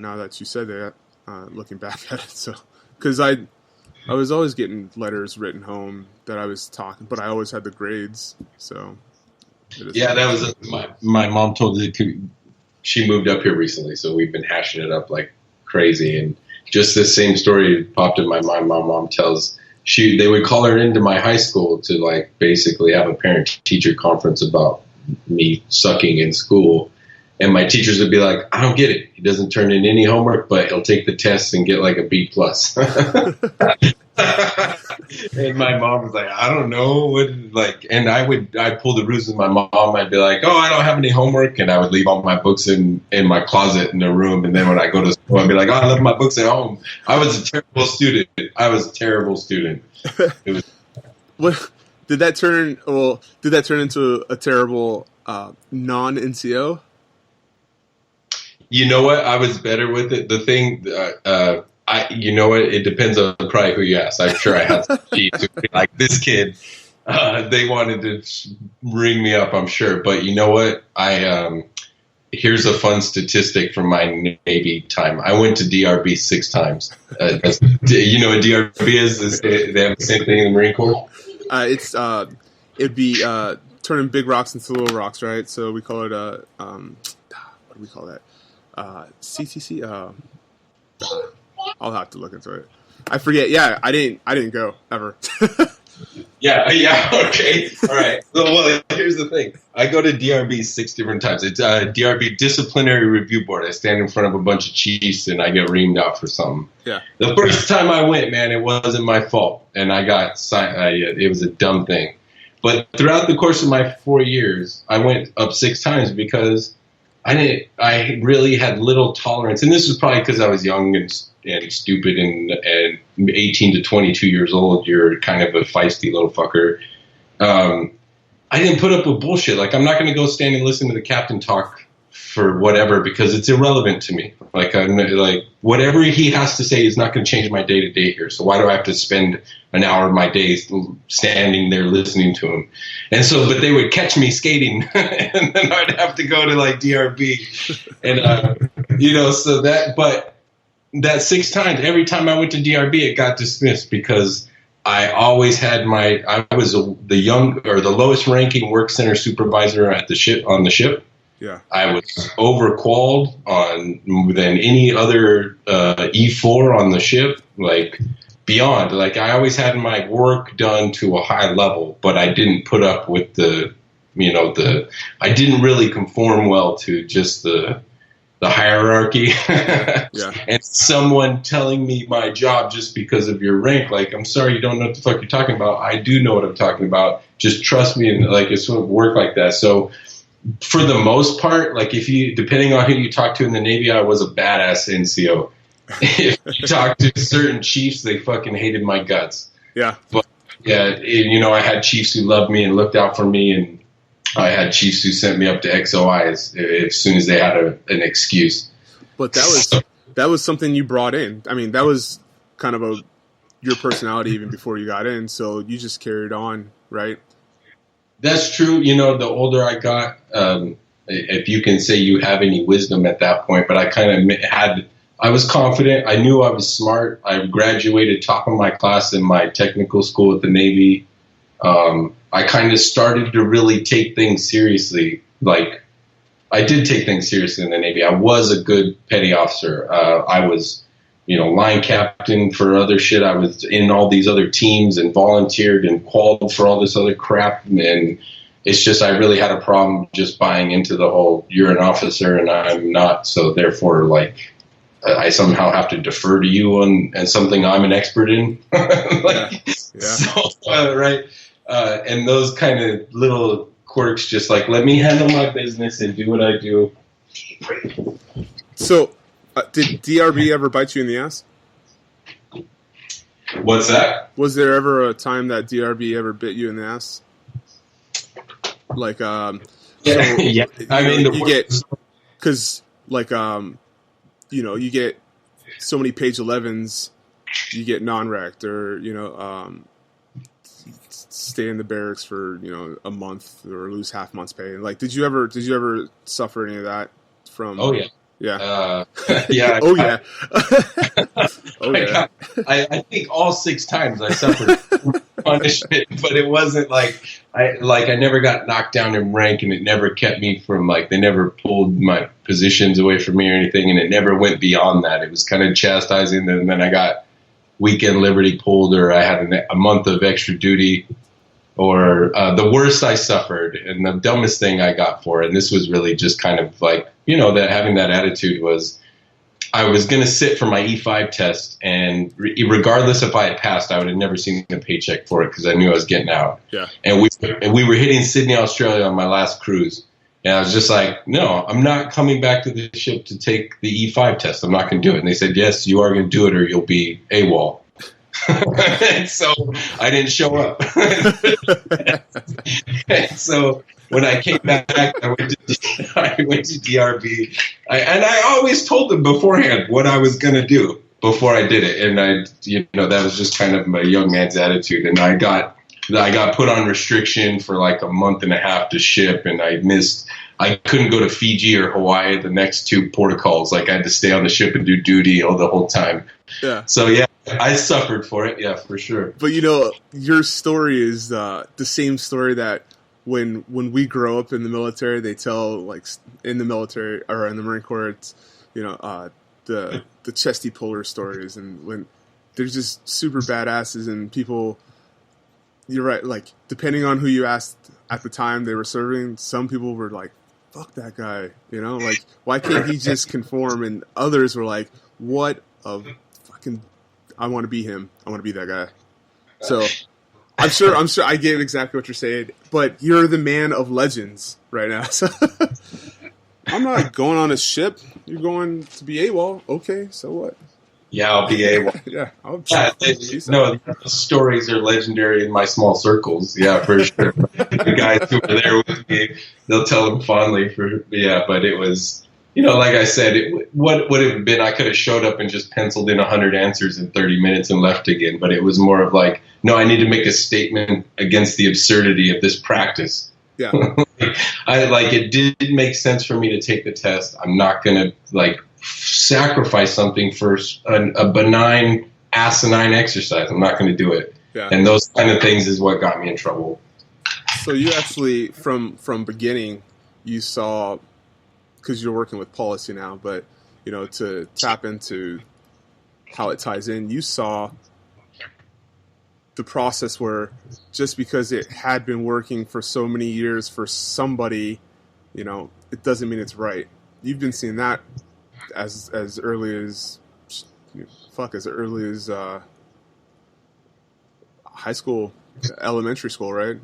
now that you said that, looking back at it. So, because I was always getting letters written home that I was talking, but I always had the grades. So, yeah, that was my mom told it. She moved up here recently, so we've been hashing it up like crazy. And just this same story popped in my mind. My mom tells they would call her into my high school to like basically have a parent teacher conference about me sucking in school. And my teachers would be like, I don't get it. He doesn't turn in any homework, but he'll take the tests and get like a B+. And my mom was like, I don't know what, like, and I'd pull the ruse with my mom. I'd be like, oh, I don't have any homework. And I would leave all my books in my closet in the room. And then when I go to school, I'd be like, oh, I left my books at home. I was a terrible student. It was. What did that turn? Well, did that turn into a terrible non-NCO? You know what? I was better with it. The thing, you know what? It depends on probably who you ask. I'm sure I had some chiefs who be like, this kid, they wanted to ring me up, I'm sure. But you know what? Here's a fun statistic from my Navy time. I went to DRB 6 times. You know what DRB is? They have the same thing in the Marine Corps? It'd be turning big rocks into little rocks, right? So we call it what do we call that? CTC. I'll have to look into it. I forget. Yeah, I didn't go ever. Yeah. Okay. All right. Well, here's the thing. I go to DRB 6 different times. It's DRB Disciplinary Review Board. I stand in front of a bunch of chiefs and I get reamed out for something. Yeah. The first time I went, man, it wasn't my fault, and I got it was a dumb thing. But throughout the course of my 4 years, I went up 6 times because I really had little tolerance, and this was probably because I was young and stupid and 18 to 22 years old. You're kind of a feisty little fucker. I didn't put up with bullshit. Like, I'm not going to go stand and listen to the captain talk for whatever because it's irrelevant to me. Like, whatever he has to say is not going to change my day to day here. So why do I have to spend an hour of my days standing there listening to him? And so, but they would catch me skating, and then I'd have to go to like DRB, and so that 6 times, every time I went to DRB, it got dismissed because I always had I was the lowest ranking work center supervisor on the ship. Yeah, I was overqualified than any other E4 on the ship, like beyond. Like, I always had my work done to a high level, but I didn't put up with I didn't really conform well to just the hierarchy. Yeah. And someone telling me my job just because of your rank, like, I'm sorry, you don't know what the fuck you're talking about. I do know what I'm talking about. Just trust me, and like, it's going to work like that. So for the most part, like, depending on who you talk to in the Navy, I was a badass NCO. If you talk to certain chiefs, they fucking hated my guts. Yeah. But yeah, I had chiefs who loved me and looked out for me, and I had chiefs who sent me up to XOI as soon as they had an excuse. But that was something you brought in. I mean, that was kind of your personality even before you got in. So you just carried on, right? That's true. The older I got, if you can say you have any wisdom at that point, but I kind of I was confident. I knew I was smart. I graduated top of my class in my technical school at the Navy. I kind of started to really take things seriously. Like, I did take things seriously in the Navy. I was a good petty officer. I was, line captain for other shit. I was in all these other teams and volunteered and qualified for all this other crap. And it's just, I really had a problem just buying into the whole, you're an officer and I'm not. So therefore, like, I somehow have to defer to you on something I'm an expert in. Yeah. So, right. And those kind of little quirks, just like, let me handle my business and do what I do. So, did DRB ever bite you in the ass? What's that? Was there ever a time that DRB ever bit you in the ass? Like, yeah. I mean, you get, because, like, you get so many page 11s, you get non-rect, or, stay in the barracks for a month or lose half month's pay. Like, did you ever suffer any of that from? Oh yeah. Yeah. Yeah. Oh yeah. Oh I, yeah. got, I think all 6 times I suffered punishment, but it wasn't like I never got knocked down in rank, and it never kept me from like they never pulled my positions away from me or anything, and it never went beyond that. It was kind of chastising, and then I got weekend liberty pulled, or I had a month of extra duty, or the worst I suffered and the dumbest thing I got for it. And this was really just kind of like, that having that attitude was I was going to sit for my E5 test, and regardless if I had passed, I would have never seen a paycheck for it because I knew I was getting out. Yeah. And we were hitting Sydney, Australia on my last cruise. And I was just like, no, I'm not coming back to the ship to take the E5 test. I'm not going to do it. And they said, yes, you are going to do it or you'll be AWOL. And so I didn't show up. And so when I came back, I went to DRB. I always told them beforehand what I was going to do before I did it. And that was just kind of my young man's attitude. And I got put on restriction for like a month and a half to ship, and I couldn't go to Fiji or Hawaii the next 2 protocols. Like I had to stay on the ship and do duty the whole time. Yeah. So yeah, I suffered for it. Yeah, for sure. But your story is the same story that when we grow up in the military, they tell like in the military or in the Marine Corps, it's, the chesty puller stories, and when they're just super badasses and people. You're right. Like, depending on who you asked at the time they were serving, some people were like, fuck that guy, like, why can't he just conform? And others were like, what a fucking, I want to be him. I want to be that guy. So I'm sure I get exactly what you're saying, but you're the man of legends right now. So I'm not going on a ship. You're going to be AWOL. Okay, so what? Yeah, I'll be able. Yeah, the stories are legendary in my small circles. Yeah, for sure. The guys who were there with me, they'll tell them fondly. But it was, like I said, what would it have been? I could have showed up and just penciled in 100 answers in 30 minutes and left again. But it was more of like, no, I need to make a statement against the absurdity of this practice. Yeah, it did make sense for me to take the test. I'm not gonna sacrifice something for a benign, asinine exercise. I'm not going to do it. Yeah. And those kind of things is what got me in trouble. So you actually, from beginning, you saw, because you're working with policy now, but, to tap into how it ties in, you saw the process where just because it had been working for so many years for somebody, it doesn't mean it's right. You've been seeing that as early as high school, elementary school, right?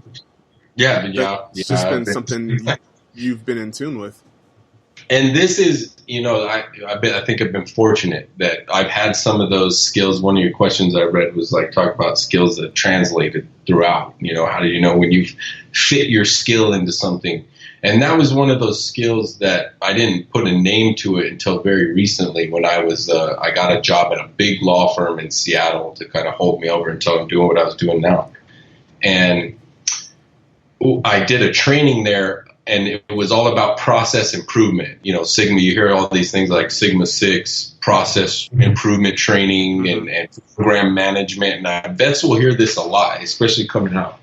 Yeah. It's just been something you've been in tune with. And this is, I think I've been fortunate that I've had some of those skills. One of your questions I read was talk about skills that translated throughout. How do you know when you fit your skill into something? And that was one of those skills that I didn't put a name to it until very recently when I got a job at a big law firm in Seattle to kind of hold me over until I'm doing what I was doing now. And I did a training there, and it was all about process improvement. Sigma, you hear all these things like Sigma 6, process improvement training and program management. And vets will hear this a lot, especially coming out.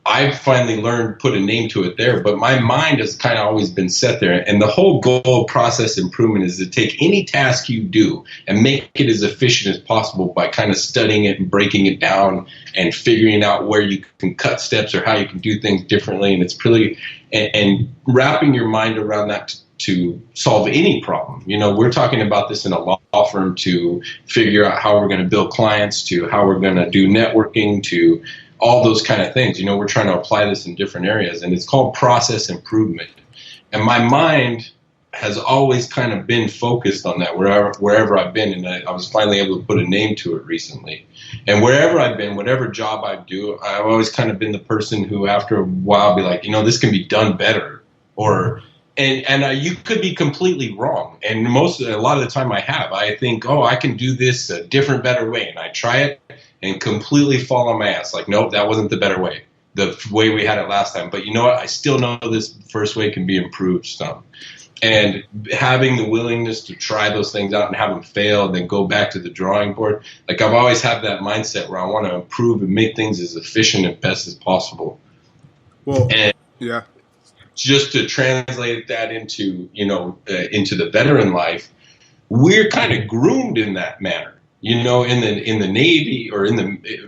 I finally put a name to it there, but my mind has kind of always been set there. And the whole goal of process improvement is to take any task you do and make it as efficient as possible by kind of studying it and breaking it down and figuring out where you can cut steps or how you can do things differently. And it's really, and wrapping your mind around that to solve any problem. We're talking about this in a law firm to figure out how we're going to build clients, to how we're going to do networking, to all those kind of things. We're trying to apply this in different areas, and it's called process improvement. And my mind has always kind of been focused on that wherever I've been, and I was finally able to put a name to it recently. And wherever I've been, whatever job I do, I've always kind of been the person who after a while be like, this can be done better, and you could be completely wrong. And a lot of the time I think, I can do this a different, better way, and I try it and completely fall on my ass. Like, nope, that wasn't the better way, the way we had it last time. But you know what? I still know this first way can be improved some. And having the willingness to try those things out and have them fail and then go back to the drawing board. Like I've always had that mindset where I want to improve and make things as efficient and best as possible. Well, and yeah. Just to translate that into, into the veteran life, we're kind of groomed in that manner, in the Navy or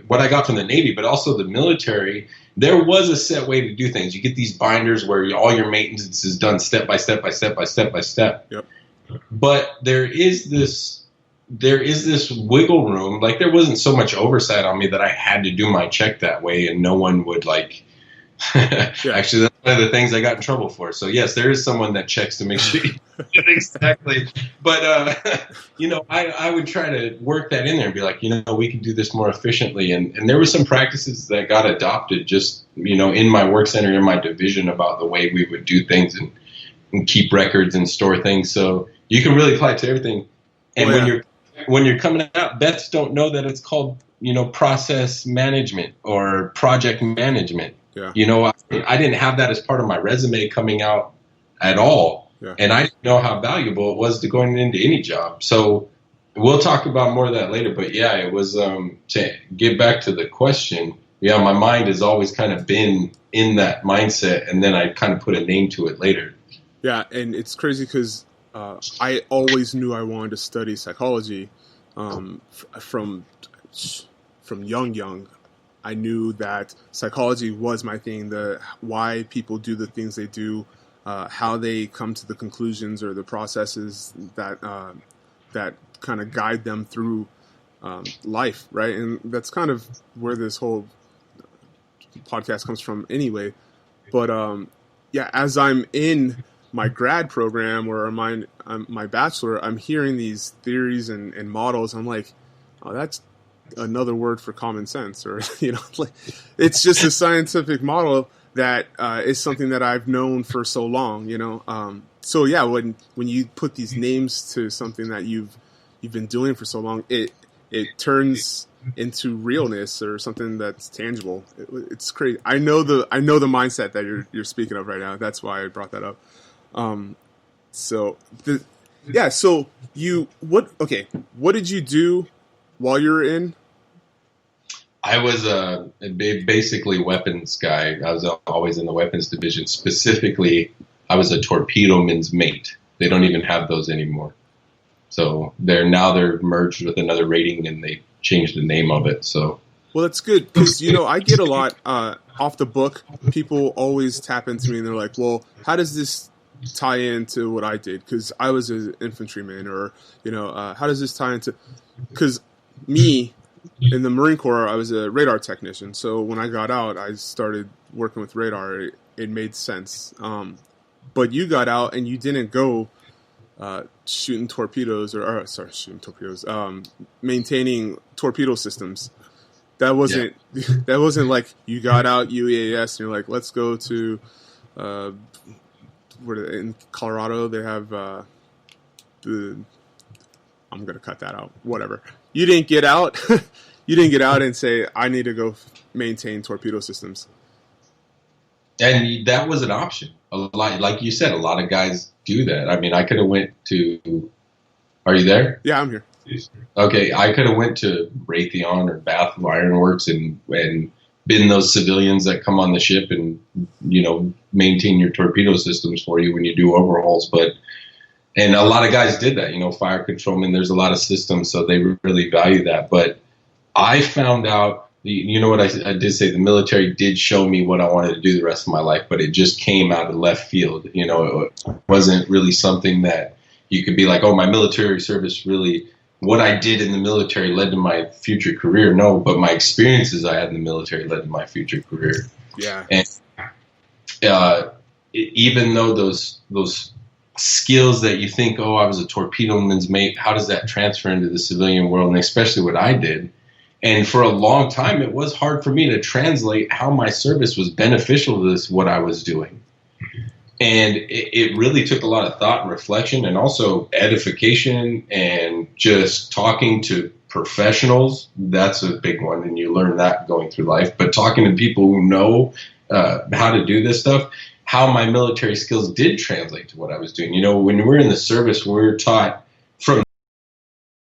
what I got from the Navy, but also the military. There was a set way to do things. You get these binders where all your maintenance is done step by step by step by step by step. Yep. But there is this wiggle room. Like there wasn't so much oversight on me that I had to do my check that way, and no one would like. Yeah. Actually, that's one of the things I got in trouble for. So yes, there is someone that checks to make sure you exactly. But I would try to work that in there and be like, we can do this more efficiently. And there were some practices that got adopted just in my work center, in my division, about the way we would do things and keep records and store things. So you can really apply it to everything. And when you're coming out, vets don't know that it's called process management or project management. Yeah. I didn't have that as part of my resume coming out at all. Yeah. And I didn't know how valuable it was to going into any job. So we'll talk about more of that later. But yeah, it was to get back to the question. Yeah, my mind has always kind of been in that mindset, and then I kind of put a name to it later. Yeah, and it's crazy because I always knew I wanted to study psychology from young. I knew that psychology was my thing, why people do the things they do, how they come to the conclusions or the processes that kind of guide them through life, right? And that's kind of where this whole podcast comes from anyway. But as I'm in my grad program or my bachelor, I'm hearing these theories and models. I'm like, oh, that's another word for common sense, or it's just a scientific model that is something that I've known for so long, so yeah, when you put these names to something that you've been doing for so long, it turns into realness or something that's tangible. It's crazy. I know the mindset that you're speaking of right now. That's why I brought that up. So what did you do while you were in? I was basically weapons guy. I was always in the weapons division. Specifically, I was a torpedo-man's mate. They don't even have those anymore. So they're merged with another rating, and they changed the name of it. So well, that's good because I get a lot off the book. People always tap into me and they're like, "Well, how does this tie into what I did? Because I was an infantryman, or how does this tie into?" Because me. In the Marine Corps, I was a radar technician. So when I got out, I started working with radar. It made sense. But you got out and you didn't go shooting torpedoes maintaining torpedo systems. That wasn't that wasn't like you got out UEAS and you're like, let's go to in Colorado. They have I'm going to cut that out. Whatever. You didn't get out. You didn't get out and say, I need to go maintain torpedo systems. And that was an option. A lot, like you said, a lot of guys do that. I mean, I could have went to. Are you there? Yeah, I'm here. Okay, I could have went to Raytheon or Bath Ironworks and been those civilians that come on the ship and maintain your torpedo systems for you when you do overhauls, and a lot of guys did that, fire controlmen, there's a lot of systems, so they really value that. But I found out, what I did say, the military did show me what I wanted to do the rest of my life, but it just came out of left field. It wasn't really something that you could be like, oh, my military service really, what I did in the military led to my future career. No, but my experiences I had in the military led to my future career. Yeah. And even though those skills that you think, oh, I was a torpedo-man's mate, how does that transfer into the civilian world, and especially what I did? And for a long time, it was hard for me to translate how my service was beneficial to what I was doing. And it really took a lot of thought and reflection, and also edification, and just talking to professionals. That's a big one, and you learn that going through life. But talking to people who know how to do this stuff, how my military skills did translate to what I was doing. You know, when we're in the service, we're taught from